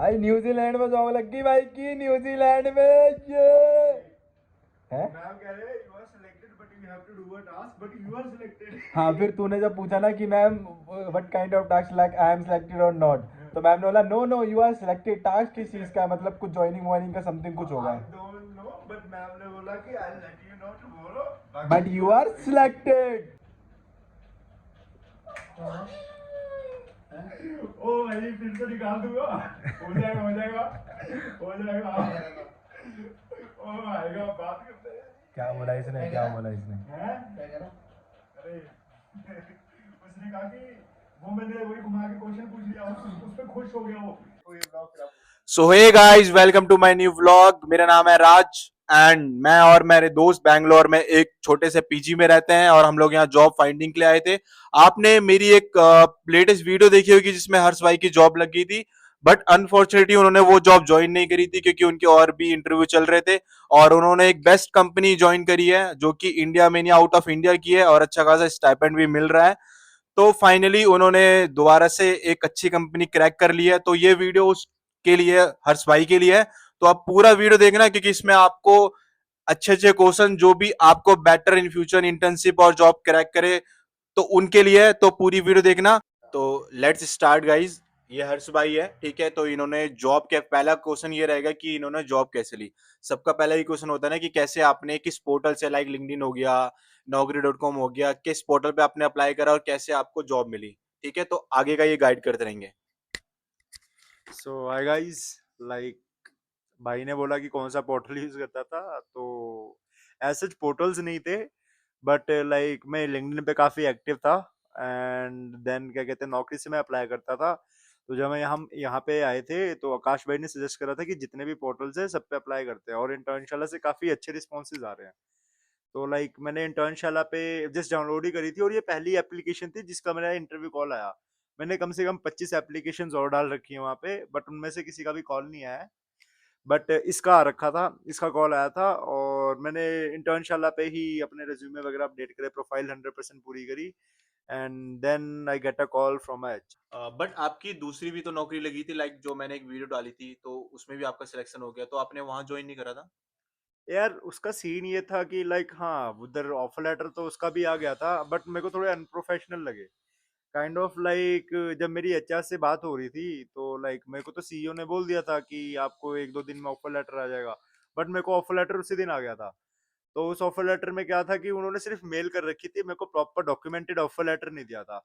भाई न्यूजीलैंड में जॉब लग गई भाई की, न्यूजीलैंड में ये है। मैम कह रहे you are selected but you have to do a task but you are selected. हाँ फिर तूने जब पूछा ना कि ma'am what kind of task, like I am selected और नॉट, तो मैम ने बोला no no you are selected. Task किस चीज का है? मतलब कुछ ज्वाइनिंग वाइनिंग का समथिंग कुछ होगा। I don't know but ma'am ने बोला कि I will let you know tomorrow. But you are selected. ओ भाई फिर से निकाल दूंगा। हो जाएगा हो जाएगा हो जाएगा। ओ भाई का बात करते हैं। क्या बोला इसने, क्या बोला इसने? हैं? अरे उसने कहा कि वो मैंने वही घुमा के क्वेश्चन पूछ लिया, उस पे खुश हो गया वो ये ब्लॉग खराब। So hey guys, welcome to my new vlog. मेरा नाम है राज एंड मैं और मेरे दोस्त बैंगलोर में एक छोटे से पीजी में रहते हैं और हम लोग यहाँ जॉब फाइंडिंग के लिए आए थे। आपने मेरी एक लेटेस्ट वीडियो देखी होगी जिसमें हर्ष भाई की जॉब लग गई थी, बट अनफॉर्चुनेटली उन्होंने वो जॉब ज्वाइन नहीं करी थी क्योंकि उनके और भी इंटरव्यू चल रहे थे और उन्होंने एक बेस्ट कंपनी ज्वाइन करी है जो कि इंडिया में नहीं, आउट ऑफ इंडिया की है और अच्छा खासा स्टाइपेंड भी मिल रहा है। तो फाइनली उन्होंने दोबारा से एक अच्छी कंपनी क्रैक कर ली है। तो ये वीडियो उसके लिए, हर्ष भाई के लिए है। तो आप पूरा वीडियो देखना क्योंकि इसमें आपको अच्छे अच्छे क्वेश्चन जो भी आपको बेटर इन फ्यूचर इंटर्नशिप और जॉब क्रैक करे तो उनके लिए है। तो पूरी वीडियो देखना। तो लेट्स स्टार्ट गाइज। ये हर्ष भाई है, ठीक है। तो इन्होंने जॉब के पहला क्वेश्चन ये रहेगा कि इन्होंने जॉब कैसे ली। सबका पहला ही क्वेश्चन होता है ना कि कैसे आपने किस पोर्टल से, लाइक लिंक्डइन हो गया, नौकरी.com हो गया, किस पोर्टल पे आपने अप्लाई करा और कैसे आपको जॉब मिली। ठीक है, तो आगे का ये गाइड करते रहेंगे। सो हाय गाइस, लाइक भाई ने बोला कि कौन सा पोर्टल यूज करता था, तो ऐसे पोर्टल्स नहीं थे, बट लाइक मैं लिंक्डइन पे काफी एक्टिव था। एंड देन क्या कहते हैं, नौकरी से मैं अप्लाई करता था। तो जब मैं हम यहाँ पे आए थे तो आकाश भाई ने सजेस्ट करा था कि जितने भी पोर्टल्स है सब पे अप्लाई करते हैं और इंटर्नशाला से काफी अच्छे रिस्पॉन्सेज आ रहे हैं। तो लाइक मैंने इंटर्नशाला पे जस्ट डाउनलोड ही करी थी और ये पहली एप्लीकेशन थी जिसका मेरा इंटरव्यू कॉल आया। मैंने कम से कम 25 एप्लीकेशन और डाल रखी है वहाँ पे, बट उनमें से किसी का भी कॉल नहीं आया है। बट इसका आ रखा था, इसका कॉल आया था और मैंने इंटर्नशाला पे ही अपने रिज्यूमे वगैरह अपडेट करे, प्रोफाइल 100% पूरी करी। And then I get a call from H. But आपकी दूसरी भी तो नौकरी लगी थी, लाइक जो मैंने एक वीडियो डाली थी तो उसमें भी आपका सिलेक्शन हो गया, तो आपने वहां ज्वाइन नहीं करा था? यार उसका सीन ये था कि लाइक हाँ, उधर ऑफर लेटर तो उसका भी आ गया था, बट मेरे को थोड़े अनप्रोफेशनल लगे। काइंड ऑफ लाइक जब मेरी एचआर से बात हो रही थी तो लाइक मेरे को तो सीईओ ने बोल दिया था कि आपको एक दो दिन में ऑफर लेटर आ जाएगा, बट मेरे को ऑफर लेटर उसी दिन आ गया था। तो उस ऑफर लेटर में क्या था कि उन्होंने सिर्फ मेल कर रखी थी, मेरे को प्रॉपर डॉक्यूमेंटेड ऑफर लेटर नहीं दिया था।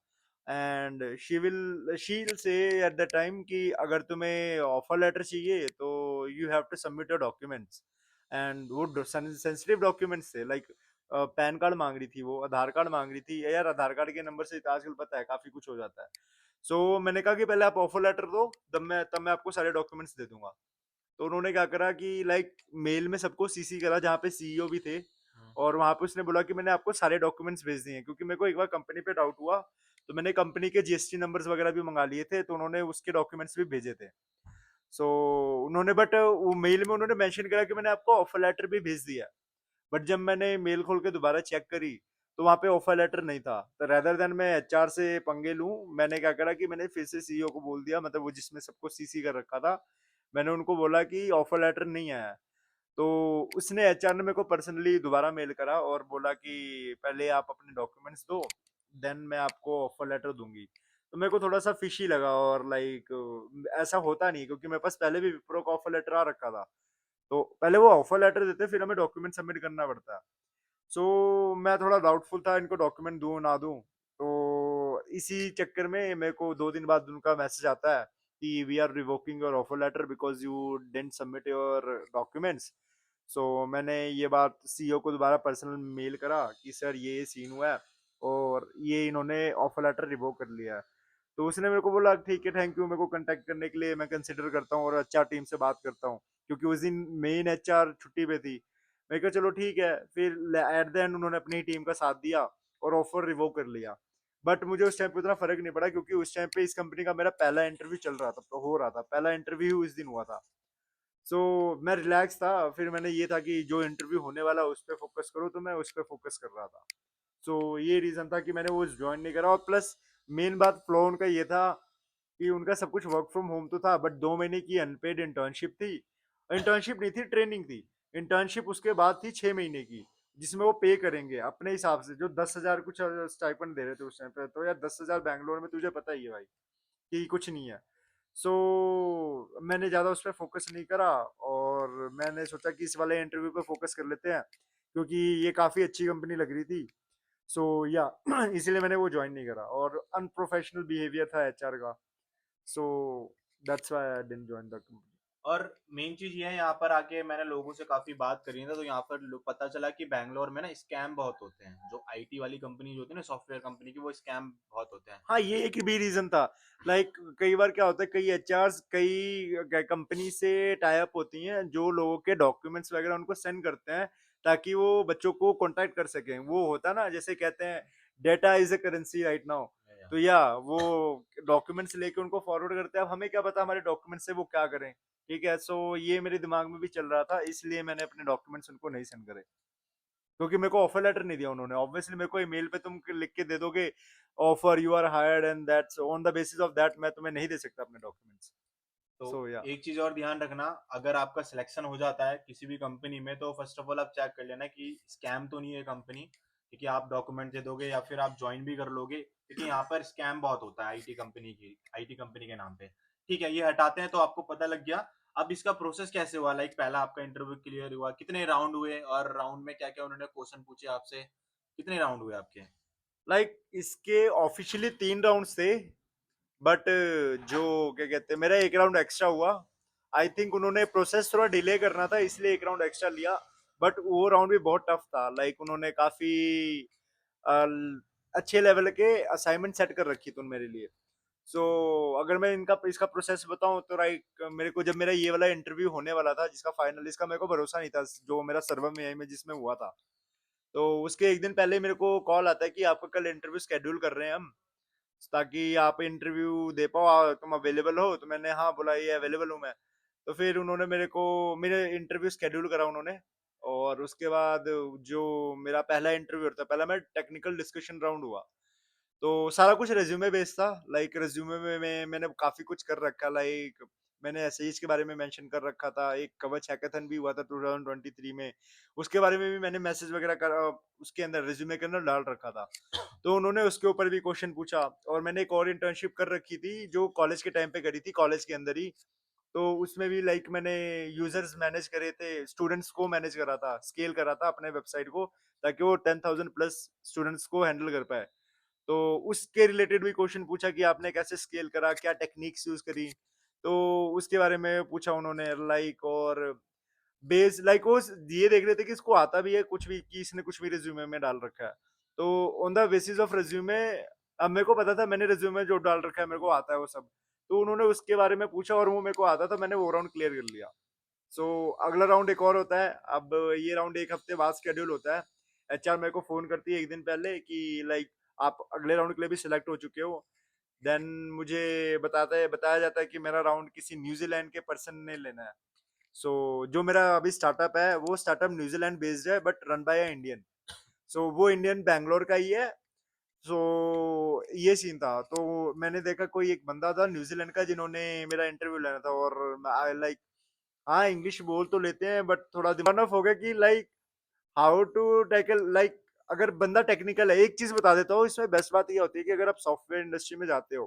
And she will say at the time कि अगर तुम्हें ऑफर लेटर चाहिए तो you have to submit your documents. And वो सेंसिटिव डॉक्यूमेंट्स थे, लाइक पैन कार्ड मांग रही थी, वो आधार कार्ड मांग रही थी यार। आधार कार्ड के नंबर से आजकल पता है काफी कुछ हो जाता है। मैंने कहा कि पहले आप ऑफर लेटर दो, तब मैं आपको सारे डॉक्यूमेंट्स दे दूंगा। तो उन्होंने क्या करा कि लाइक मेल में सबको सीसी करा जहाँ पे सीईओ भी थे, और वहां पे उसने बोला कि मैंने आपको सारे डॉक्यूमेंट्स भेज दिए हैं, क्योंकि मेरे को एक बार कंपनी पे डाउट हुआ। तो मैंने कंपनी के जीएसटी नंबर्स वगैरह भी मंगा लिए थे, तो उन्होंने उसके डॉक्यूमेंट्स भी भेजे थे। सो उन्होंने, बट वो मेल में उन्होंने मेंशन करा कि मैंने आपको ऑफर लेटर भी भेज दिया। बट जब मैंने मेल खोल के दोबारा चेक करी तो वहां पे ऑफर लेटर नहीं था। तो रेदर देन मैं एचआर से पंगे लूं, मैंने क्या करा कि मैंने फिर से सीईओ को बोल दिया, मतलब वो जिसमें सबको सीसी कर रखा था, मैंने उनको बोला कि ऑफर लेटर नहीं आया है। तो उसने, एचआर ने मेरे को पर्सनली दोबारा मेल करा और बोला कि पहले आप अपने डॉक्यूमेंट्स दो, देन मैं आपको ऑफर लेटर दूंगी। तो मेरे को थोड़ा सा फिशी लगा और लाइक ऐसा होता नहीं, क्योंकि मेरे पास पहले भी विप्रो का ऑफर लेटर आ रखा था। तो पहले वो ऑफर लेटर देते, फिर हमें डॉक्यूमेंट सबमिट करना पड़ता है। मैं थोड़ा डाउटफुल था इनको डॉक्यूमेंट दूं ना दूं। तो इसी चक्कर में मेरे को 2 दिन बाद उनका मैसेज आता है कि we are revoking your offer letter because you didn't submit your documents. मैंने ये बात सीईओ को दोबारा पर्सनल मेल करा कि सर ये सीन हुआ है और ये इन्होंने ऑफर लेटर रिवोक कर लिया है। तो उसने मेरे को बोला ठीक है, थैंक यू, मेरे को कांटेक्ट करने के लिए, मैं कंसिडर करता हूँ और अच्छा टीम से बात करता हूँ, क्योंकि उस दिन मेन एचआर छुट्टी पे थी। मैं कहा चलो ठीक है, फिर एट द एंड उन्होंने अपनी टीम का साथ दिया और ऑफर रिवोक कर लिया। बट मुझे उस टाइम पे उतना फर्क नहीं पड़ा, क्योंकि उस टाइम पे इस कंपनी का मेरा पहला इंटरव्यू चल रहा था, तो हो रहा था, पहला इंटरव्यू इस दिन हुआ था। मैं रिलैक्स था। फिर मैंने ये था कि जो इंटरव्यू होने वाला उस पर फोकस करो, तो मैं उस पर फोकस कर रहा था। ये रीजन था कि मैंने वो ज्वाइन नहीं करा। और प्लस मेन बात फ्लो उनका ये था कि उनका सब कुछ वर्क फ्रॉम होम तो था, बट 2 महीने की अनपेड इंटर्नशिप थी। इंटर्नशिप नहीं थी, ट्रेनिंग थी। इंटर्नशिप उसके बाद थी 6 महीने की, जिसमें वो पे करेंगे अपने हिसाब से, जो 10,000 कुछ स्टाइपेंड दे रहे थे उस टाइम पे। तो यार 10,000 बैंगलोर में तुझे पता ही है भाई कि कुछ नहीं है। सो मैंने ज़्यादा उस पर फोकस नहीं करा, और मैंने सोचा कि इस वाले इंटरव्यू पे फोकस कर लेते हैं, क्योंकि ये काफ़ी अच्छी कंपनी लग रही थी। सो या इसीलिए मैंने वो ज्वाइन नहीं करा, और अनप्रोफेशनल बिहेवियर था एचआर का। So that's why I didn't join the company. और मेन चीज ये है, यहाँ पर आके मैंने लोगों से काफी बात करी है, तो यहाँ पर पता चला कि बैंगलोर में ना स्कैम बहुत होते हैं। जो आईटी वाली कंपनी होती है ना, सॉफ्टवेयर कंपनी की, वो स्कैम बहुत होते हैं। हाँ, ये एक भी रीजन था। लाइक कई बार क्या होता है, कई एचआर्स कई कंपनी से टाई अप होती हैं, जो लोगों के डॉक्यूमेंट्स वगैरह उनको सेंड करते हैं, ताकि वो बच्चों को कांटेक्ट कर सकें। वो होता है ना, जैसे कहते हैं data is a currency right now. तो या वो डॉक्यूमेंट्स लेके उनको फॉरवर्ड करते हैं। अब हमें क्या पता हमारे डॉक्यूमेंट्स से वो क्या करें। ठीक है, सो ये मेरे दिमाग में भी चल रहा था, इसलिए मैंने अपने डॉक्यूमेंट्स उनको नहीं सेंड करे, क्योंकि मेरे को ऑफर लेटर नहीं दिया उन्होंने। ऑब्वियसली मेरे को ईमेल पे तुम लिख के दे दोगे offer you are hired, and that's on the basis of that मैं तुम्हें नहीं दे सकता अपने डॉक्यूमेंट्स। तो सो या एक चीज और ध्यान रखना, अगर आपका सिलेक्शन हो जाता है किसी भी कंपनी में, तो फर्स्ट ऑफ ऑल आप चेक कर लेना कि स्कैम तो नहीं है कंपनी। क्योंकि आप डॉक्यूमेंट दे दोगे या फिर आप ज्वाइन भी कर लोगे, क्योंकि यहाँ पर स्कैम बहुत होता है आईटी कंपनी के नाम पे। ठीक है, ये हटाते हैं। तो आपको पता लग गया। अब इसका प्रोसेस कैसे हुआ? लाइक पहला आपका इंटरव्यू क्लियर हुआ, कितने राउंड हुए, और राउंड में क्या क्या उन्होंने क्वेश्चन पूछे आपसे? कितने राउंड हुए आपके? लाइक इसके ऑफिशियली 3 राउंड्स थे, बट जो क्या कहते हैं, मेरा एक राउंड एक्स्ट्रा हुआ। आई थिंक उन्होंने प्रोसेस थोड़ा डिले करना था, इसलिए एक राउंड एक्स्ट्रा लिया। बट वो राउंड भी बहुत टफ था। लाइक उन्होंने काफी अच्छे लेवल के असाइनमेंट सेट कर रखी थी मेरे लिए। सो अगर मैं इनका इसका प्रोसेस बताऊं तो राइट, मेरे को जब मेरा ये वाला इंटरव्यू होने वाला था, जिसका फाइनल, इसका मेरे को भरोसा नहीं था, जो मेरा सर्वर में जिसमें हुआ था। तो उसके एक दिन पहले मेरे को कॉल आता है कि आपका कल इंटरव्यू शेड्यूल कर रहे हैं हम, ताकि आप इंटरव्यू दे पाओ, तुम अवेलेबल हो? तो मैंने हाँ बोला, ये अवेलेबल हूँ मैं। तो फिर उन्होंने मेरे इंटरव्यू शेड्यूल करा उन्होंने। और उसके बाद जो मेरा पहला इंटरव्यू था, पहला मेरा टेक्निकल डिस्कशन राउंड हुआ। तो सारा कुछ रेज्यूमे बेस्ड था। लाइक रेज्यूमे में मैंने काफी कुछ कर रखा। लाइक मैंने एसएस के बारे में मेंशन कर रखा था। एक कवच हैकाथन भी हुआ था 2023 में, उसके बारे में भी मैंने मैसेज वगैरह कर उसके अंदर रेज्यूमे के अंदर डाल रखा था। तो उन्होंने उसके ऊपर भी क्वेश्चन पूछा। और मैंने एक और इंटर्नशिप कर रखी थी, जो कॉलेज के टाइम पे करी थी, कॉलेज के अंदर ही। तो उसमें भी लाइक मैंने यूजर्स मैनेज करे थे, स्टूडेंट्स को मैनेज करा था, स्केल करा था अपने वेबसाइट को, ताकि वो 10,000 प्लस स्टूडेंट्स को हैंडल कर पाए। तो उसके रिलेटेड भी क्वेश्चन पूछा कि आपने कैसे स्केल करा, क्या टेक्निक्स यूज करी। तो उसके बारे में पूछा उन्होंने। लाइक और बेस लाइक वो ये देख रहे थे कि इसको आता भी है कुछ भी, कि इसने कुछ भी रिज्यूमे में डाल रखा है। तो on the basis of resume, अब मेरे को पता था मैंने रिज्यूमे जो डाल रखा है मेरे को आता है वो सब। तो उन्होंने उसके बारे में पूछा और वो मेरे को आता था, मैंने वो राउंड क्लियर कर लिया। सो अगला राउंड एक और होता है। अब ये राउंड एक हफ्ते बाद शेड्यूल होता है। एचआर मेरे को फोन करती है एक दिन पहले कि लाइक आप अगले राउंड के लिए भी सिलेक्ट हो चुके हो। देन मुझे बताया जाता है कि मेरा राउंड किसी न्यूजीलैंड के पर्सन ने लेना है। सो जो मेरा अभी स्टार्टअप है, वो स्टार्टअप न्यूजीलैंड बेस्ड है, बट रन बाय इंडियन। सो वो इंडियन बैंगलोर का ही है। सो ये सीन था। तो मैंने देखा कोई एक बंदा था न्यूजीलैंड का, जिन्होंने मेरा इंटरव्यू लेना था। और आई लाइक, हाँ इंग्लिश बोल तो लेते हैं, बट थोड़ा दिमाग ऑफ हो गया कि like how to tackle. Like अगर बंदा टेक्निकल है, एक चीज बता देता हूँ, इसमें बेस्ट बात ये होती है कि अगर आप सॉफ्टवेयर इंडस्ट्री में जाते हो,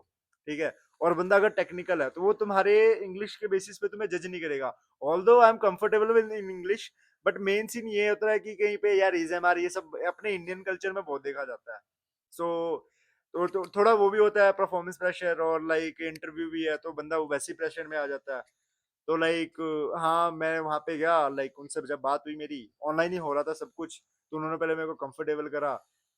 ठीक है, और बंदा अगर टेक्निकल है, तो वो तुम्हारे इंग्लिश के बेसिस पे तुम्हें जज नहीं करेगा। Although I am comfortable with in English, but main scene ये होता है कि कहीं पे यार इजएमआर ये सब अपने इंडियन कल्चर में बहुत देखा जाता है। सो तो थोड़ा वो भी होता है, परफॉर्मेंस प्रेशर, और लाइक इंटरव्यू भी है, तो बंदा वैसे ही प्रेशर में आ जाता है। तो लाइक हाँ, मैं वहाँ पे गया। लाइक उनसे जब बात हुई, मेरी ऑनलाइन ही हो रहा था सब कुछ, तो उन्होंने पहले मेरे को कंफर्टेबल करा।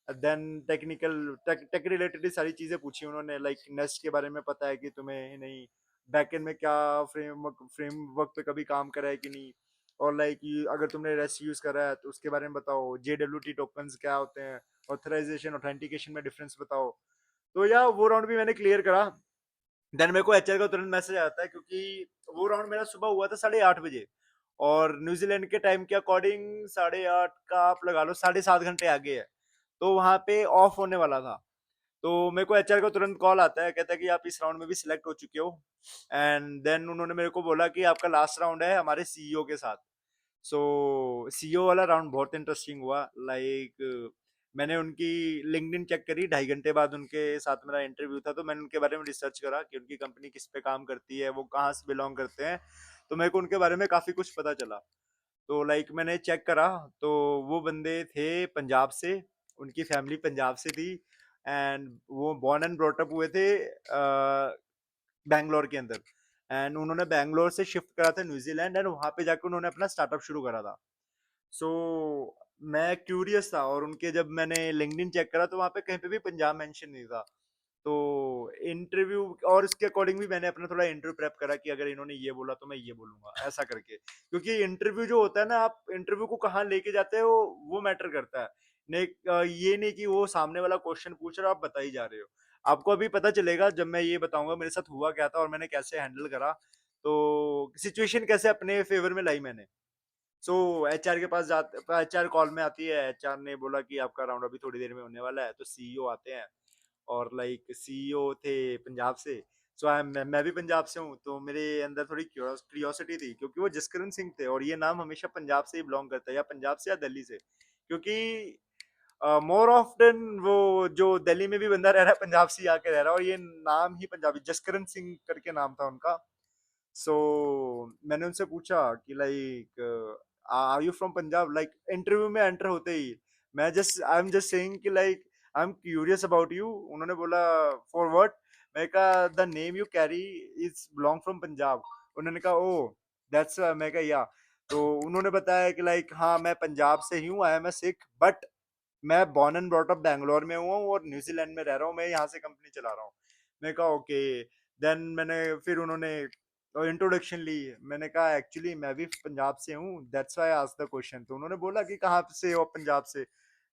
देन टेक रिलेटेड सारी चीजें पूछी उन्होंने। लाइक नेस्ट के बारे में पता है कि तुम्हें नहीं, बैकएंड में क्या फ्रेमवर्क पे कभी काम करा है कि नहीं, और लाइक अगर तुमने रेस्ट यूज करा है तो उसके बारे में बताओ, JWT टोकन्स क्या होते हैं, ऑथराइजेशन ऑथेंटिकेशन में डिफरेंस बताओ। तो या वो राउंड भी मैंने क्लियर करा। देन मेरे को एचआर का तुरंत मैसेज आता है, क्योंकि वो राउंड मेरा सुबह हुआ था 8:30 बजे, और न्यूजीलैंड के टाइम के अकॉर्डिंग 8:30 का आप लगा लो 7.5 घंटे आगे है। तो वहां पे ऑफ होने वाला था। तो मेरे को एचआर का तुरंत कॉल आता है, कहता है कि आप इस राउंड में भी सिलेक्ट हो चुके हो। एंड देन उन्होंने मेरे को बोला कि आपका लास्ट राउंड है हमारे सीईओ के साथ। सो सीईओ वाला राउंड बहुत इंटरेस्टिंग हुआ। लाइक मैंने उनकी लिंक्डइन चेक करी, 2.5 घंटे बाद उनके साथ मेरा इंटरव्यू था, तो मैंने उनके बारे में रिसर्च करा कि उनकी कंपनी किस पे काम करती है, वो कहाँ से बिलोंग करते हैं। तो मेरे को उनके बारे में काफ़ी कुछ पता चला। तो लाइक मैंने चेक करा, तो वो बंदे थे पंजाब से, उनकी फैमिली पंजाब से थी। एंड वो बॉर्न एंड ब्रॉट अप हुए थे बैंगलोर के अंदर। एंड उन्होंने बैंगलोर से शिफ्ट करा था न्यूजीलैंड, एंड वहां पे जाकर उन्होंने अपना स्टार्टअप शुरू करा था। सो मैं क्यूरियस था, और उनके जब मैंने लिंक्डइन चेक करा तो वहां पे कहीं पे भी पंजाब मेंशन नहीं था। तो इंटरव्यू और इसके अकॉर्डिंग भी मैंने अपना थोड़ा इंटरव्यू प्रेप करा कि अगर इन्होंने ये बोला तो मैं ये बोलूंगा, ऐसा करके। क्योंकि इंटरव्यू जो होता है ना, आप इंटरव्यू को कहाँ लेके जाते हो वो मैटर करता है। नहीं, ये नहीं कि वो सामने वाला क्वेश्चन पूछ रहा, आप बता ही जा रहे हो। आपको अभी पता चलेगा जब मैं ये बताऊंगा मेरे साथ हुआ क्या था और मैंने कैसे हैंडल करा, तो सिचुएशन कैसे अपने फेवर में लाई मैंने। सो एचआर के पास जाते, एचआर कॉल में आती है, एचआर ने बोला कि आपका राउंड अभी थोड़ी देर में होने वाला है। तो सीईओ आते हैं, और लाइक सीईओ थे पंजाब से। सो मैं भी पंजाब से हूँ, तो मेरे अंदर थोड़ी क्यूरियोसिटी थी, क्योंकि वो जसकरण सिंह थे और ये नाम हमेशा पंजाब से ही बिलोंग करता है, या पंजाब से या दिल्ली से। क्योंकि मोर ऑफ्टन वो जो दिल्ली में भी बंदा रह रहा है पंजाब से ही आके रह रहा है, और ये नाम ही पंजाबी, जसकरण सिंह करके नाम था उनका। सो मैंने उनसे पूछा कि like are you from Punjab, like interview में एंटर होते ही मैं just I am just saying कि like I am curious about you. उन्होंने बोला फॉर व्हाट। मैं कहा the name you carry is belong from Punjab. उन्होंने कहा ओ दैट्स, मैं कहा या। तो उन्होंने बताया कि लाइक हाँ मैं पंजाब से ही हूँ, I am a Sikh, but मैं born and brought up Bangalore में हुआ हूँ और न्यूजीलैंड में रह रहा हूँ, मैं यहाँ से कंपनी चला रहा हूँ। मैं कहा ओके। देन मैंने फिर उन्होंने इंट्रोडक्शन ली। मैंने कहा एक्चुअली मैं भी पंजाब से हूँ, that's why I asked the question. तो उन्होंने बोला कि कहाँ से हो पंजाब से।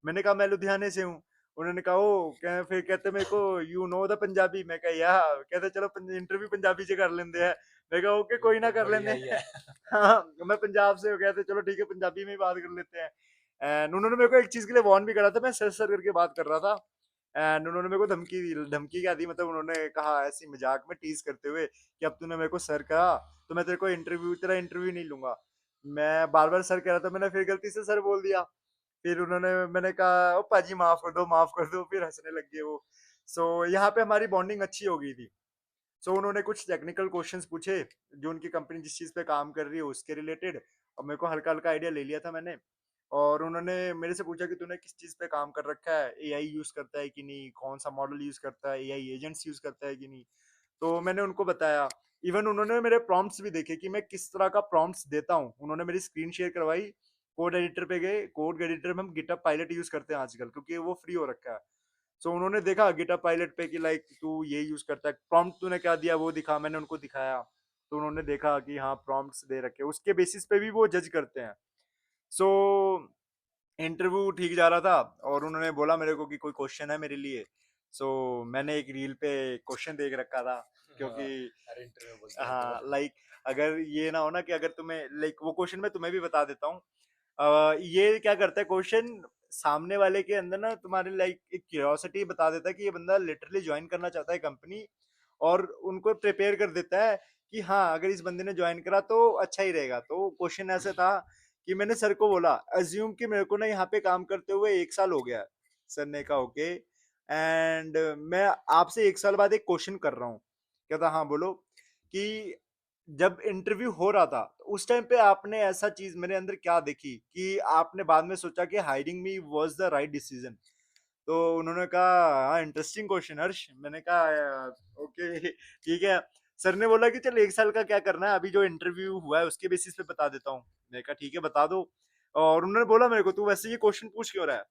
मैंने कहा मैं लुधियाने से हूँ। उन्होंने कहा ओ फिर कहते मेरे को यू नो द पंजाबी। मैं कहा या। कहते चलो इंटरव्यू पंजाबी से कर लेंगे है। मैं कहा ओके कोई ना कर लेंगे। हाँ मैं पंजाब से हो गया, तो चलो ठीक है पंजाबी में ही बात कर लेते हैं। एंड उन्होंने मेरे को एक चीज के लिए वार्न भी करा था, मैं सर सर करके बात कर रहा था। एंड उन्होंने मेरे को धमकी दी। धमकी क्या दी मतलब, उन्होंने कहा ऐसी मजाक में टीज करते हुए कि अब तूने मेरे को सर कहा तो मैं तेरे को इंटरव्यू, तेरा इंटरव्यू नहीं लूंगा। मैं बार बार सर कह रहा था, मैंने फिर गलती से सर बोल दिया। फिर उन्होंने, मैंने कहा ओ पाजी माफ कर दो माफ कर दो, फिर हंसने लग गए वो। सो यहाँ पे हमारी बॉन्डिंग अच्छी हो गई थी। सो उन्होंने कुछ टेक्निकल क्वेश्चंस पूछे जो उनकी कंपनी जिस चीज पे काम कर रही है उसके रिलेटेड, और मेरे को हल्का हल्का आइडिया ले लिया था मैंने। और उन्होंने मेरे से पूछा कि तूने किस चीज पे काम कर रखा है, एआई यूज करता है कि नहीं, कौन सा मॉडल यूज करता है, एआई एजेंट्स यूज करता है कि नहीं। तो मैंने उनको बताया। इवन उन्होंने मेरे प्रॉम्प्ट्स भी देखे कि मैं किस तरह का प्रॉम्प्ट्स देता हूँ, उन्होंने मेरी स्क्रीन शेयर करवाई। कोड एडिटर पे गए, कोड एडिटर में हम गिटहब पायलट यूज करते हैं आजकल क्योंकि वो फ्री हो रखा है। सो उन्होंने देखा गिटहब पायलट पे कि लाइक तू ये यूज करता है, प्रॉम्प्ट तूने क्या दिया वो दिखा, मैंने उनको दिखाया। तो उन्होंने देखा कि हाँ प्रॉम्प्ट्स दे रखे, उसके बेसिस पे भी वो जज करते हैं। सो इंटरव्यू ठीक जा रहा था, और उन्होंने बोला मेरे को कि कोई क्वेश्चन है मेरे लिए। सो मैंने एक रील पे क्वेश्चन देख रखा था, क्योंकि हर इंटरव्यू बोलते हैं हाँ तो। लाइक अगर ये ना हो ना कि अगर तुम्हें लाइक वो क्वेश्चन मैं तुम्हें भी बता देता हूँ। ये क्या करता है क्वेश्चन, सामने वाले के अंदर ना तुम्हारे लाइक एक क्यूरियोसिटी बता देता है कि ये बंदा लिटरली ज्वाइन करना चाहता है कंपनी, और उनको प्रिपेयर कर देता है कि हाँ अगर इस बंदे ने ज्वाइन करा तो अच्छा ही रहेगा। तो क्वेश्चन ऐसे था कि मैंने सर को बोला अज्यूम कि मेरे को ना यहाँ पे काम करते हुए 1 साल हो गया है। सर ने कहा ओके, एंड मैं आपसे 1 साल बाद एक क्वेश्चन कर रहा हूँ। कहता हाँ बोलो। कि जब इंटरव्यू हो रहा था तो उस टाइम पे आपने ऐसा चीज मेरे अंदर क्या देखी कि आपने बाद में सोचा कि hiring me was the right decision. तो उन्होंने कहा हाँ इंटरेस्टिंग क्वेश्चन हर्ष। मैंने कहा ओके ठीक है। सर ने बोला कि चल 1 साल का क्या करना है, अभी जो इंटरव्यू हुआ है उसके बेसिस पे बता देता हूँ। मैंने कहा ठीक है बता दो। और उन्होंने बोला मेरे को तू वैसे ये क्वेश्चन पूछ क्यों रहा है।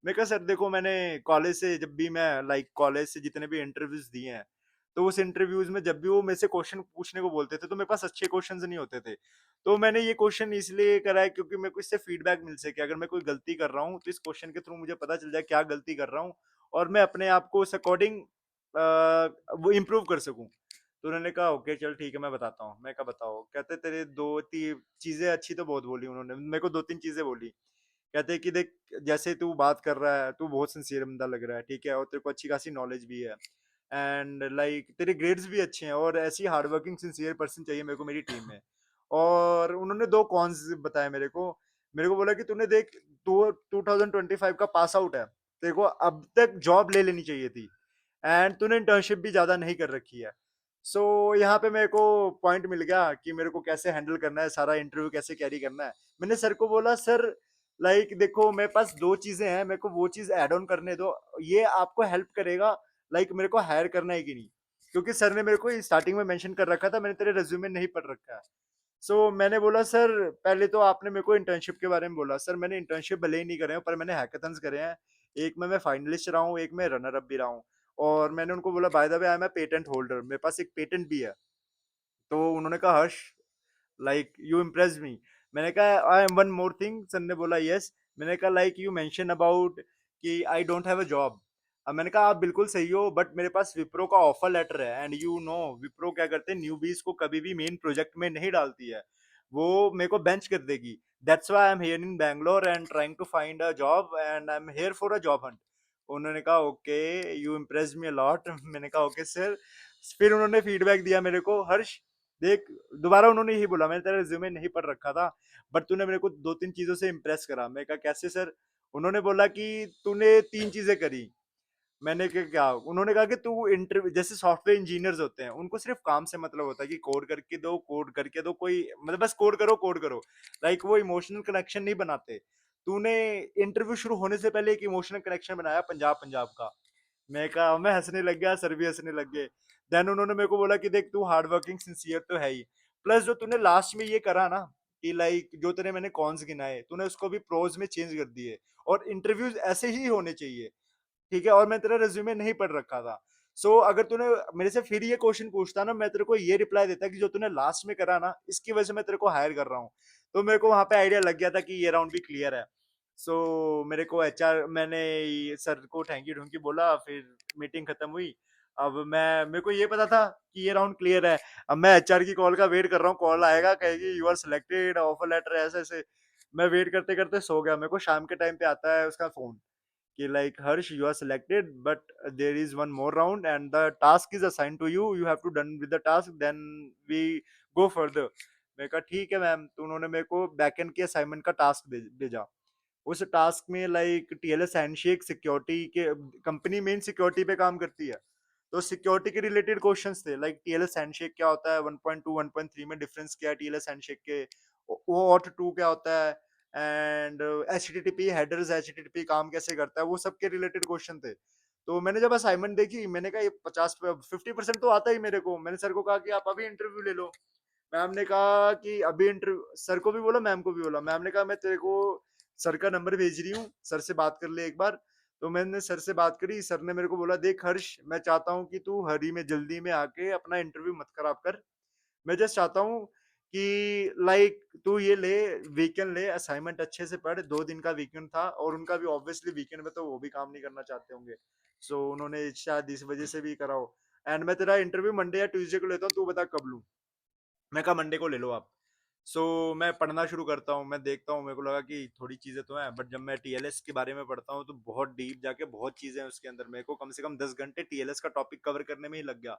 मैं कहा सर देखो मैंने कॉलेज से जब भी मैं लाइक कॉलेज से जितने भी इंटरव्यूज दिए हैं, तो उस इंटरव्यूज में जब भी वो मेरे से क्वेश्चन पूछने को बोलते थे तो मेरे पास अच्छे क्वेश्चंस नहीं होते थे। तो मैंने ये क्वेश्चन इसलिए करा है क्योंकि मेरे को इससे फीडबैक मिल सके, अगर मैं कोई गलती कर रहा हूँ तो इस क्वेश्चन के थ्रू मुझे पता चल जाए क्या गलती कर रहा हूँ, और मैं अपने आप को उस अकॉर्डिंग वो इम्प्रूव कर सकूं। तो उन्होंने कहा ओके चल ठीक है मैं बताता हूँ। मैं कहा बताओ। कहते तेरे दो तीन चीजें अच्छी तो बहुत बोली उन्होंने, मेरे को 2-3 चीजें बोली कहते हैं कि देख, जैसे तू बात कर रहा है, तू बहुत सिंसियर बंदा लग रहा है, ठीक है, और तेरे को अच्छी खासी नॉलेज भी है, एंड लाइक तेरे ग्रेड्स भी अच्छे हैं, और ऐसी हार्ड वर्किंग सिंसियर पर्सन चाहिए मेरे को मेरी टीम में। और उन्होंने दो कॉन्स बताए मेरे को बोला कि तूने देख, तू 2025 का पास आउट है, तेरे को अब तक जॉब ले लेनी चाहिए थी, एंड तूने इंटर्नशिप भी ज्यादा नहीं कर रखी है। सो यहाँ पे मेरे को पॉइंट मिल गया कि मेरे को कैसे हैंडल करना है, सारा इंटरव्यू कैसे कैरी करना है। मैंने सर को बोला, सर लाइक देखो, मेरे पास दो चीजें हैं, मेरे को वो चीज ऐड ऑन करने दो, ये आपको हेल्प करेगा लाइक मेरे को हायर करना है कि नहीं, क्योंकि सर ने मेरे को स्टार्टिंग में मेंशन कर रखा था, मैंने तेरे रेज्यूमे नहीं पढ़ रखा है। सो मैंने बोला, सर पहले तो आपने मेरे को इंटर्नशिप के बारे में बोला, सर मैंने इंटर्नशिप भले ही नहीं करे हैं, पर मैंने हैकाथन्स करे हैं, एक में मैं फाइनलिस्ट रहा हूँ, एक में रनर अप भी रहा हूँ। और मैंने उनको बोला, by the way I am a patent holder, मेरे पास एक पेटेंट भी है। तो उन्होंने कहा, Harsh like you impress me. मैंने कहा, I am one more thing. Sir ने बोला, यस। मैंने कहा, लाइक यू मेंशन अबाउट कि I don't have a job. अब मैंने कहा, आप बिल्कुल सही हो, बट मेरे पास विप्रो का ऑफर लेटर है, एंड यू नो विप्रो क्या करते हैं, न्यूबीज को कभी भी मेन प्रोजेक्ट में नहीं डालती है, वो मेरे को बेंच कर देगी। That's why I am here in Bangalore and trying to find a job, and I am here for a job hunt. उन्होंने कहा, okay, you impress me a lot. मैंने कहा, ओके सर। फिर उन्होंने फीडबैक दिया मेरे को, हर्ष देख, दोबारा उन्होंने यही बोला, मैंने तेरा रिज्यूमे नहीं पढ़ रखा था, बट तूने मेरे को दो तीन चीजों से इम्प्रेस करा। मैं कहा, कैसे सर? उन्होंने बोला कि तूने तीन चीजें करी। मैंने क्या? उन्होंने कहा कि तू इंटरव्यू, जैसे सॉफ्टवेयर इंजीनियर्स होते हैं, उनको सिर्फ काम से मतलब होता है कि कोड करके दो, कोड करके दो, कोई मतलब बस कोड करो, कोड करो, लाइक वो इमोशनल कनेक्शन नहीं बनाते। तूने इंटरव्यू शुरू होने से पहले एक इमोशनल कनेक्शन बनाया पंजाब पंजाब का। मैं कहा, मैं हंसने लग गया, सर भी हंसने लग गए। देन उन्होंने मेरे को बोला कि देख, तू हार्ड वर्किंग सिंसियर तो है ही, प्लस जो तूने लास्ट में ये करा ना, कि लाइक जो तेरे मैंने कॉन्स गिनाए, तूने उसको भी प्रोज में चेंज कर दिए, और इंटरव्यूज ऐसे ही होने चाहिए, ठीक है। और मैं तेरा रिज्यूमे नहीं पढ़ रखा था। अगर तूने मेरे से फिर ये क्वेश्चन पूछता ना, मैं तेरे को ये रिप्लाई देता कि जो तूने लास्ट में करा ना, इसकी वजह से मैं तेरे को हायर कर रहा हूँ। तो मेरे को वहां पे आइडिया लग गया था कि ये राउंड भी क्लियर है। मेरे को एचआर, मैंने सर को थैंक यू ढूंढ के बोला, फिर मीटिंग खत्म हुई। अब मैं, मेरे को ये पता था कि ये राउंड क्लियर है। अब मैं एचआर की कॉल का वेट कर रहा हूँ, कॉल आएगा, कहेगी you are selected, offer letter, ऐसे ऐसे। मैं वेट करते करते सो गया। मेरे को शाम के टाइम पे आता है उसका फोन कि like, Harsh you are selected, but there is one more round and the task is assigned to you, you have to done with the task, then we go further. मैं कहा, ठीक है मैम। तो उन्होंने मेरे को बैकएंड के असाइनमेंट का टास्क भेजा। उस टास्क में लाइक टीएलएस हैंडशेक सिक्योरिटी के, कंपनी मेन सिक्योरिटी पे काम करती है, तो सिक्योरिटी के रिलेटेड क्वेश्चंस थे, लाइक टीएलएस हैंडशेक क्या होता है, 1.2 1.3 में डिफरेंस क्या है टीएलएस हैंडशेक के, वो ऑट 2 क्या होता है, एंड एचटीटीपी हेडर्स, एचटीटीपी काम कैसे करता है, वो सब के रिलेटेड क्वेश्चन थे। तो मैंने जब असाइनमेंट देखी, मैंने कहा ये 50% तो आता ही मेरे को। मैंने सर को कहा कि आप अभी इंटरव्यू ले लो। मैम ने कहा कि अभी इंटरव्यू, सर को भी बोला, मैम को भी बोला। मैम ने कहा, मैं तेरे को सर का नंबर भेज रही हूँ, सर से बात कर ले एक बार। तो मैंने सर से बात करी। सर ने मेरे को बोला, देख हर्ष, मैं चाहता हूँ कि तू हरी में जल्दी में आके अपना इंटरव्यू मत खराब कर। मैं जस्ट चाहता हूँ कि लाइक तू ये ले, वीकेंड ले, असाइनमेंट अच्छे से पढ़। 2 दिन का वीकेंड था, और उनका भी ऑब्वियसली वीकेंड में तो वो भी काम नहीं करना चाहते होंगे। उन्होंने शायद इस वजह से भी कराओ। एंड मैं तेरा इंटरव्यू मंडे या ट्यूसडे को लेता हूँ, तू बता कब लूँ। मैं कहा, मंडे को ले लो आप। मैं पढ़ना शुरू करता हूँ, मैं देखता हूँ, मेरे को लगा कि थोड़ी चीजें तो हैं, बट जब मैं टीएलएस के बारे में पढ़ता हूँ तो बहुत डीप जाके बहुत चीजें हैं उसके अंदर। मेरे को कम से कम 10 घंटे टीएलएस का टॉपिक कवर करने में ही लग गया।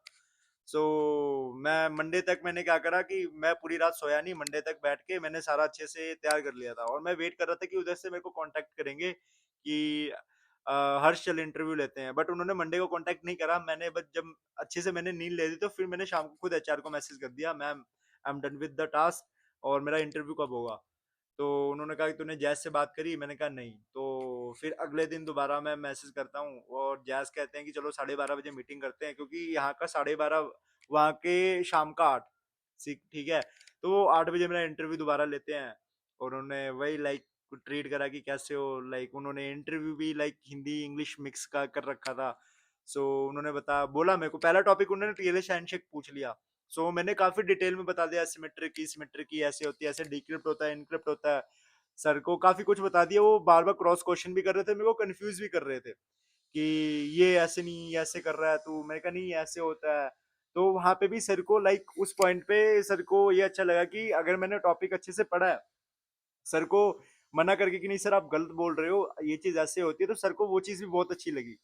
मैं मंडे तक, मैंने क्या करा कि मैं पूरी रात सोया नहीं, मंडे तक बैठ के मैंने सारा अच्छे से तैयार कर लिया था, और मैं वेट कर रहा था कि उधर से मेरे को कांटेक्ट करेंगे कि हर्ष चल इंटरव्यू लेते हैं, बट उन्होंने मंडे को कांटेक्ट नहीं करा। मैंने बस जब अच्छे से मैंने नींद ले ली, तो फिर मैंने शाम को खुद एचआर को मैसेज कर दिया, ma'am I am done with the task, और मेरा इंटरव्यू कब होगा। तो उन्होंने कहा कि तूने जैज से बात करी। मैंने कहा नहीं। तो फिर अगले दिन दोबारा मैं मैसेज करता हूँ, और जैज कहते हैं कि चलो 12:30 बजे मीटिंग करते हैं, क्योंकि यहाँ का 12:30, वहाँ के शाम का 8। ठीक है। तो वो 8 बजे मेरा इंटरव्यू दोबारा लेते हैं, और उन्होंने वही लाइक ट्रीट करा कि कैसे हो, लाइक उन्होंने इंटरव्यू भी लाइक हिंदी इंग्लिश मिक्स का कर रखा था। उन्होंने बोला मेरे को, पहला टॉपिक उन्होंने टीएलएस हैंडशेक पूछ लिया। मैंने काफी डिटेल में बता दिया, सिमेट्रिक की ऐसे होती है, ऐसे डिक्रिप्ट होता है, इनक्रिप्ट होता है। सर को काफी कुछ बता दिया। वो बार बार क्रॉस क्वेश्चन भी कर रहे थे, मेरे को कंफ्यूज भी कर रहे थे कि ये ऐसे नहीं, ये ऐसे कर रहा है तू। मैंने कहा, नहीं ऐसे होता है। तो वहां पे भी सर को लाइक उस पॉइंट पे सर को ये अच्छा लगा कि अगर मैंने टॉपिक अच्छे से पढ़ा है, सर को मना करके कि नहीं सर आप गलत बोल रहे हो, ये चीज ऐसे होती है, तो सर को वो चीज भी बहुत अच्छी लगी।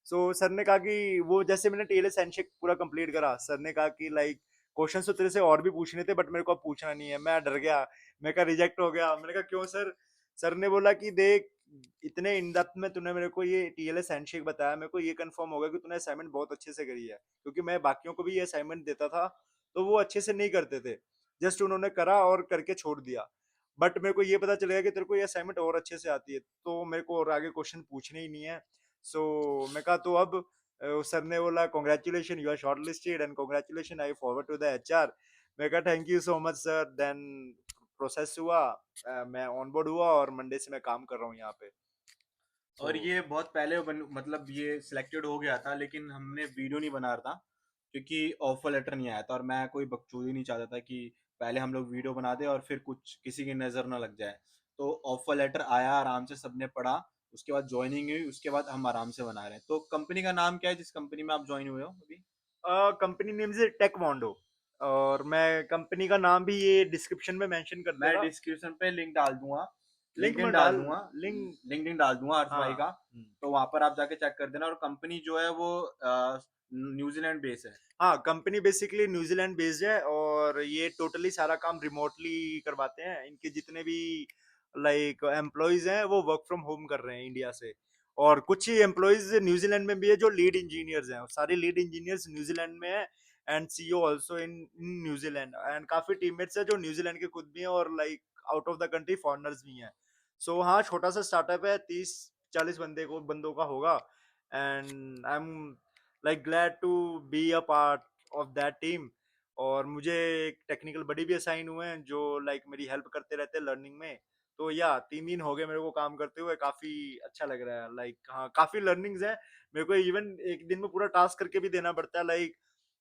सो सर ने कहा कि वो जैसे मैंने टीएलएस हैंडशेक पूरा कंप्लीट करा, सर ने कहा कि लाइक क्वेश्चन तो तेरे से और भी पूछने थे बट मेरे को अब पूछना नहीं है। मैं डर गया, मैं कहा रिजेक्ट हो गया। मैंने कहा क्यों सर? सर ने बोला कि देख, इतने इन डेप्थ में तूने मेरे को ये टीएलएस हैंडशेक बताया, मेरे को ये कंफर्म हो गया कि तूने असाइनमेंट बहुत अच्छे से करी है, क्योंकि मैं बाकियों को भी ये असाइनमेंट देता था तो वो अच्छे से नहीं करते थे, जस्ट उन्होंने करा और करके छोड़ दिया। बट मेरे को ये पता चलेगा कि तेरे को ये असाइनमेंट और अच्छे से आती है, तो मेरे को और आगे क्वेश्चन पूछने ही नहीं है। सो मैं कहा तो अब सर ने बोला congratulation you are shortlisted and congratulation I forward to the HR. मैं कहा thank you so much sir. Then process हुआ, मैं ऑन बोर्ड हुआ और मंडे से मैं काम कर रहा हूँ यहाँ पे। और So, ये बहुत पहले मतलब ये सिलेक्टेड हो गया था, लेकिन हमने वीडियो नहीं बना रहा था क्योंकि ऑफर लेटर नहीं आया था, और मैं कोई बकचोदी नहीं चाहता था कि पहले हम लोग वीडियो बना दे और फिर कुछ किसी की नज़र ना लग जाए। तो ऑफर लेटर आया, आराम से सबने पढ़ा, उसके बाद ज्वाइनिंग हुई, उसके बाद हम आराम से बना रहे हैं। तो कंपनी का नाम क्या है जिस कंपनी में आप ज्वाइन हुए हो अभी? कंपनी नेम से टेक मोंडो, और मैं कंपनी का नाम भी ये डिस्क्रिप्शन में मेंशन कर मैं दूंगा। डिस्क्रिप्शन पे लिंक डाल दूंगा, लिंक लिंक्डइन में डाल डाल, दूंगा, लिंक। लिंक्डइन डाल दूंगा हर्ष भाई हाँ। का। तो वहां पर आप जाके चेक कर देना। और कंपनी जो है वो न्यूजीलैंड बेस है। हाँ, कंपनी बेसिकली न्यूजीलैंड बेस्ड है और ये टोटली सारा काम रिमोटली करवाते हैं। इनके जितने भी लाइक एम्प्लॉयज हैं वो वर्क फ्रॉम होम कर रहे हैं इंडिया से, और कुछ ही एम्प्लॉयज न्यूजीलैंड में भी है जो लीड इंजीनियर्स हैं। सारे लीड इंजीनियर्स न्यूजीलैंड में है and CEO also in New Zealand, and काफी टीममेट्स है जो न्यूजीलैंड के खुद भी हैं और like out of the country foreigners भी हैं। सो हाँ, छोटा सा स्टार्टअप है, 30-40 बंदों का होगा, and I am like glad to be a part of that team. और मुझे एक टेक्निकल बडी भी असाइन हुए हैं जो लाइक मेरी हेल्प करते रहते हैं लर्निंग में। तो या 3 दिन हो गए मेरे को काम करते हुए, काफी अच्छा लग रहा है। लाइक हाँ, काफी लर्निंग्स हैं। मेरे को इवन एक दिन में पूरा टास्क करके भी देना पड़ता है। लाइक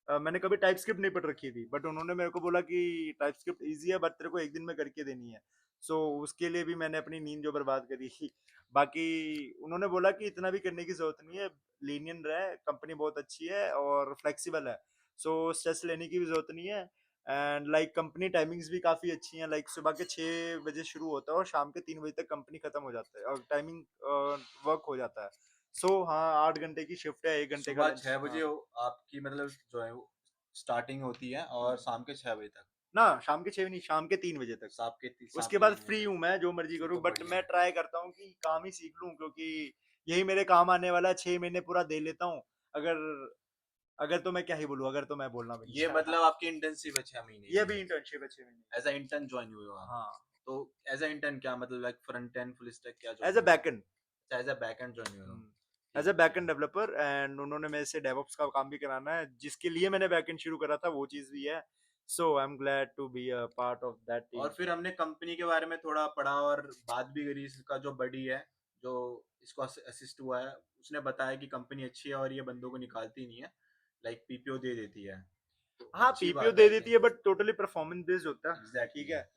मैंने कभी टाइप स्क्रिप्ट नहीं पढ़ रखी थी, बट उन्होंने मेरे को बोला कि टाइप स्क्रिप्ट ईजी है बट तेरे को एक दिन में करके देनी है। सो उसके लिए भी मैंने अपनी नींद जो बर्बाद करी बाकी उन्होंने बोला कि इतना भी करने की जरूरत नहीं है, लीनियन रहे, कंपनी बहुत अच्छी है और फ्लेक्सिबल है, सो स्ट्रेस लेने की भी जरूरत नहीं है। एंड लाइक कंपनी टाइमिंग्स भी काफी अच्छी हैं। लाइक सुबह के 6 बजे शुरू होता है और शाम के 3 बजे तक कंपनी खत्म हो जाता है और टाइमिंग वर्क हो जाता है। सो हाँ, 8 घंटे की शिफ्ट है, 1 घंटे का सुबह लंच। 6 बजे आपकी मतलब जो है स्टार्टिंग होती है, और हाँ, शाम के 6 बजे तक? ना शाम के 6 नहीं, शाम के 3 बजे तक। शाम उसके के बाद 3 बजे फ्री तक। हूँ मैं, जो मर्जी फिर करूँ, तो बट बढ़िया मैं है। ट्राई करता हूँ कि काम ही सीख लूँ, क्योंकि यही मेरे काम आने वाला है। 6 महीने पूरा दे लेता हूँ। अगर अगर तो मैं क्या ही बोलूँ, अगर तो मैं बोलना बन ये गया। मतलब आपकी इंटर्नशिप है 6 महीने ये की? भी इंटर्नशिप है 6 महीने। एज अ इंटर्न ज्वाइन हुए हो आप? हाँ, तो एज अ इंटर्न क्या मतलब, like front end full stack क्या एज ज्वाइन अ हुए हो? बैकएंड। अच्छा, as a back end join हुए हो। एज अ ठीक है। बैकएंड डेवलपर, एंड उन्होंने मेरे से डेवऑप्स का काम भी कराना है, जिसके लिए मैंने बैकएंड शुरू करा था, वो चीज भी है। So I am glad to be a part of that team. और फिर हमने कंपनी के बारे में थोड़ा पढ़ा और बात भी करी। इसका जो बडी है, जो इसको असिस्ट हुआ है, उसने बताया कि कंपनी अच्छी है और ये बंदों को निकालती नहीं है, लाइक पीपीओ दे देती है। तो हाँ, अच्छी पीपीओ बात दे है ये। देती है बट टोटली परफॉर्मेंस बेस्ड होता है। ठीक एग्जैक्टली। है।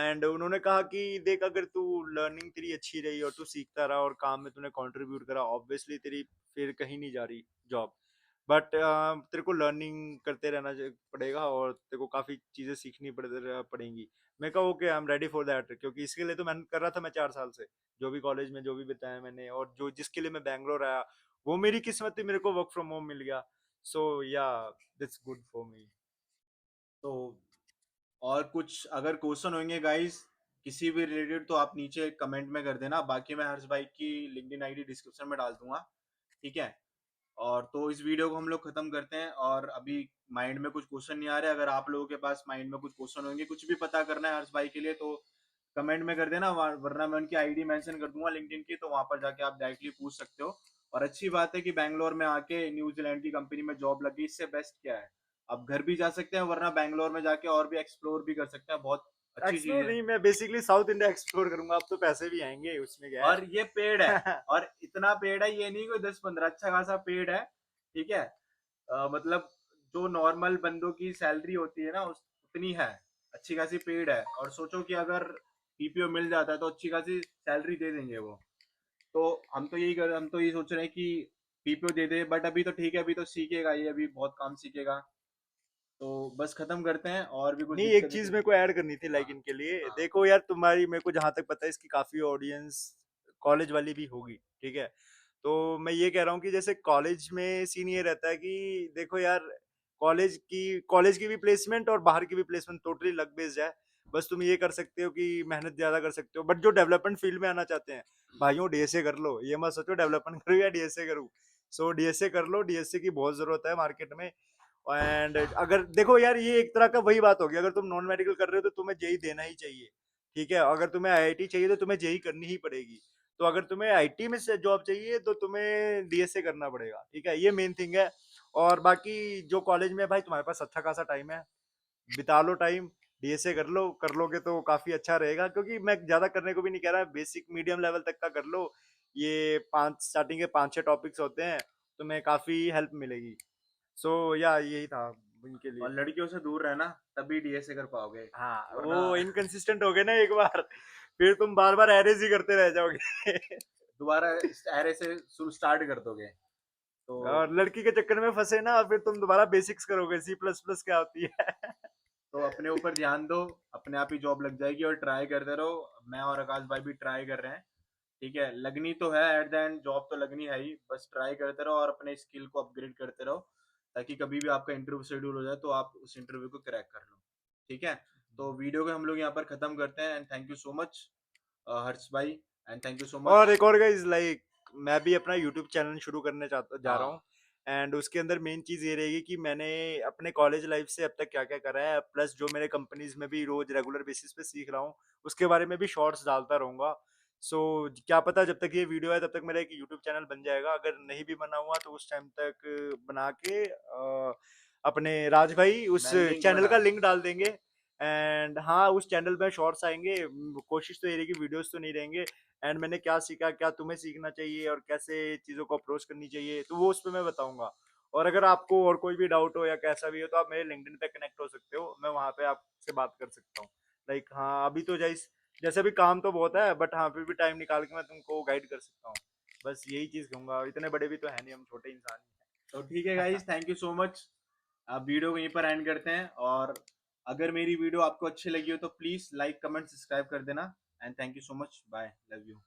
एंड उन्होंने कहा कि देख, अगर तू लर्निंग तेरी अच्छी रही और तू सीखता रहा और काम में तूने कंट्रीब्यूट करा, ऑब्वियसली तेरी फिर कहीं नहीं जा रही जॉब। बट तेरे को लर्निंग करते रहना पड़ेगा और तेरे को काफी चीजें सीखनी पड़ेंगी। मैं कहा okay, I am ready for that, क्योंकि इसके लिए तो मेहनत कर रहा था मैं 4 साल से, जो भी कॉलेज में जो भी बताया मैंने, और जो जिसके लिए मैं बैंगलोर आया, वो मेरी किस्मत थी, मेरे को वर्क फ्रॉम होम मिल गया। सो या, दैट्स गुड फॉर मी। तो और कुछ अगर क्वेश्चन होंगे गाइस किसी भी रिलेटेड, तो आप नीचे कमेंट में कर देना। बाकी मैं हर्ष भाई की लिंक्डइन आईडी डिस्क्रिप्शन में डाल दूंगा। ठीक है। और तो इस वीडियो को हम लोग खत्म करते हैं। और अभी माइंड में कुछ क्वेश्चन नहीं आ रहे। अगर आप लोगों के पास माइंड में कुछ क्वेश्चन होंगे, कुछ भी पता करना है हर्ष भाई के लिए, तो कमेंट में कर देना। वरना मैं उनकी आईडी मेंशन कर दूंगा लिंक्डइन की, तो वहां पर जाके आप डायरेक्टली पूछ सकते हो। और अच्छी बात है कि बैंगलोर में आके न्यूजीलैंड की कंपनी में जॉब लगी, इससे बेस्ट क्या है? आप घर भी जा सकते हैं, वरना बैंगलोर में जाके और भी एक्सप्लोर भी कर सकते हैं। बहुत अच्छी चीज एक्सप्लोर है। नहीं, मैं बेसिकली साउथ इंडिया एक्सप्लोर करूंगा, अब तो पैसे भी आएंगे, उसमें क्या और ये पेड है, है। और इतना पेड है, ये नहीं कोई 10-15, अच्छा खासा पेड है। ठीक है। मतलब जो नॉर्मल बंदों की सैलरी होती है ना, उतनी है। अच्छी खासी पेड है। और सोचो कि अगर पीपीओ मिल जाता है तो अच्छी खासी सैलरी दे देंगे वो। तो हम तो यही सोच रहे हैं कि पीपीओ दे दे। बट अभी तो ठीक है, अभी तो सीखेगा ये, अभी बहुत काम सीखेगा। तो बस खत्म करते हैं, और भी कुछ नहीं, एक दिक्कत चीज है मेरे को ऐड करनी थी लाइक हाँ इनके लिए। हाँ देखो यार, तुम्हारी मेरे को जहां तक पता है इसकी काफी ऑडियंस कॉलेज वाली भी होगी, ठीक है। तो मैं ये कह रहा हूँ कि जैसे कॉलेज में सीन ये रहता है कि देखो यार, कॉलेज की भी प्लेसमेंट और बाहर की भी प्लेसमेंट टोटली लक बेस्ड है। बस तुम ये कर सकते हो कि मेहनत ज्यादा कर सकते हो, बट जो डेवलपमेंट फील्ड में आना चाहते हैं भाइयों, डीएसए कर लो। ये मत सोचो डेवलपमेंट करूँ या डीएसए करूँ। सो डीएसए कर लो, डीएसए की बहुत जरूरत है मार्केट में। एंड अगर देखो यार, ये एक तरह का वही बात होगी, अगर तुम नॉन मेडिकल कर रहे हो तो तुम्हें जेई देना ही चाहिए, ठीक है। अगर तुम्हें आईआईटी चाहिए तो तुम्हें जेई करनी ही पड़ेगी। तो अगर तुम्हें आईटी में से जॉब चाहिए तो तुम्हें डीएसए करना पड़ेगा, ठीक है। ये मेन थिंग है। और बाकी जो कॉलेज में है भाई, तुम्हारे पास अच्छा खासा टाइम है, बिता लो टाइम, डीएसए कर लो। कर लोगे तो काफी अच्छा रहेगा, क्योंकि मैं ज्यादा करने को भी नहीं कह रहा, बेसिक मीडियम लेवल तक का कर लो। ये पांच स्टार्टिंग के 5-6 टॉपिक्स होते हैं, तुम्हें काफी हेल्प मिलेगी। सो या यही था इनके लिए। और लड़कियों से दूर रहना, तभी डीएसए कर पाओगे, हाँ, वरना वो इनकंसिस्टेंट हो गए ना एक बार, फिर तुम बार बार एरेज ही करते रह जाओगे। दोबारा एरे से स्टार्ट कर दोगे। तो और लड़की के चक्कर में फंसे ना, फिर तुम दोबारा बेसिक्स करोगे, सी प्लस प्लस क्या होती है। तो अपने ऊपर ध्यान दो, अपने आप ही जॉब लग जाएगी, और ट्राई करते रहो। मैं और आकाश भाई भी ट्राई कर रहे हैं, ठीक है। लगनी तो है, एट द एंड जॉब तो लगनी है ही, बस ट्राई करते रहो और अपने स्किल को अपग्रेड करते रहो, ताकि कभी भी आपका इंटरव्यू शेड्यूल हो जाए तो आप उस इंटरव्यू को क्रैक कर लो, ठीक है। तो वीडियो को हम लोग यहाँ पर खत्म करते हैं, and thank you so much Harsh भाई, एंड थैंक यू सो और मच। एक और गाइस, लाइक मैं भी अपना यूट्यूब चैनल शुरू करने चाहता जा रहा हाँ हूँ। एंड उसके अंदर मेन चीज ये रहेगी कि मैंने अपने कॉलेज लाइफ से अब तक क्या क्या करा है, प्लस जो मेरे कंपनीज में भी रोज रेगुलर बेसिस पे सीख रहा हूँ, उसके बारे में भी शॉर्ट्स डालता रहूंगा। सो क्या पता जब तक ये वीडियो है तब तक मेरा एक यूट्यूब चैनल बन जाएगा। अगर नहीं भी बना हुआ तो उस टाइम तक बना के अपने राज भाई उस मैं लिंक में चैनल का डाल लिंक डाल देंगे। एंड हाँ, उस चैनल में शॉर्ट्स आएंगे। कोशिश तो ये रहेगी वीडियोस तो नहीं रहेंगे। एंड मैंने क्या सीखा, क्या तुम्हें सीखना चाहिए और कैसे चीज़ों को अप्रोच करनी चाहिए, तो वो उस पर मैं बताऊंगा। और अगर आपको और कोई भी डाउट हो या कैसा भी हो तो आप मेरे लिंक्डइन पे कनेक्ट हो सकते हो, मैं वहाँ पे आपसे बात कर सकता हूँ। लाइक हाँ, अभी तो जैसे भी काम तो बहुत है, बट हाँ फिर भी टाइम निकाल के मैं तुमको गाइड कर सकता हूँ। बस यही चीज़ कहूंगा, इतने बड़े भी तो है नहीं, हम छोटे इंसान तो ठीक है ही हैं। Guys, thank you so much. आप वीडियो को यहीं पर एंड करते हैं, और अगर मेरी वीडियो आपको अच्छी लगी हो तो प्लीज लाइक कमेंट सब्सक्राइब कर देना, and thank you so much, bye, love you.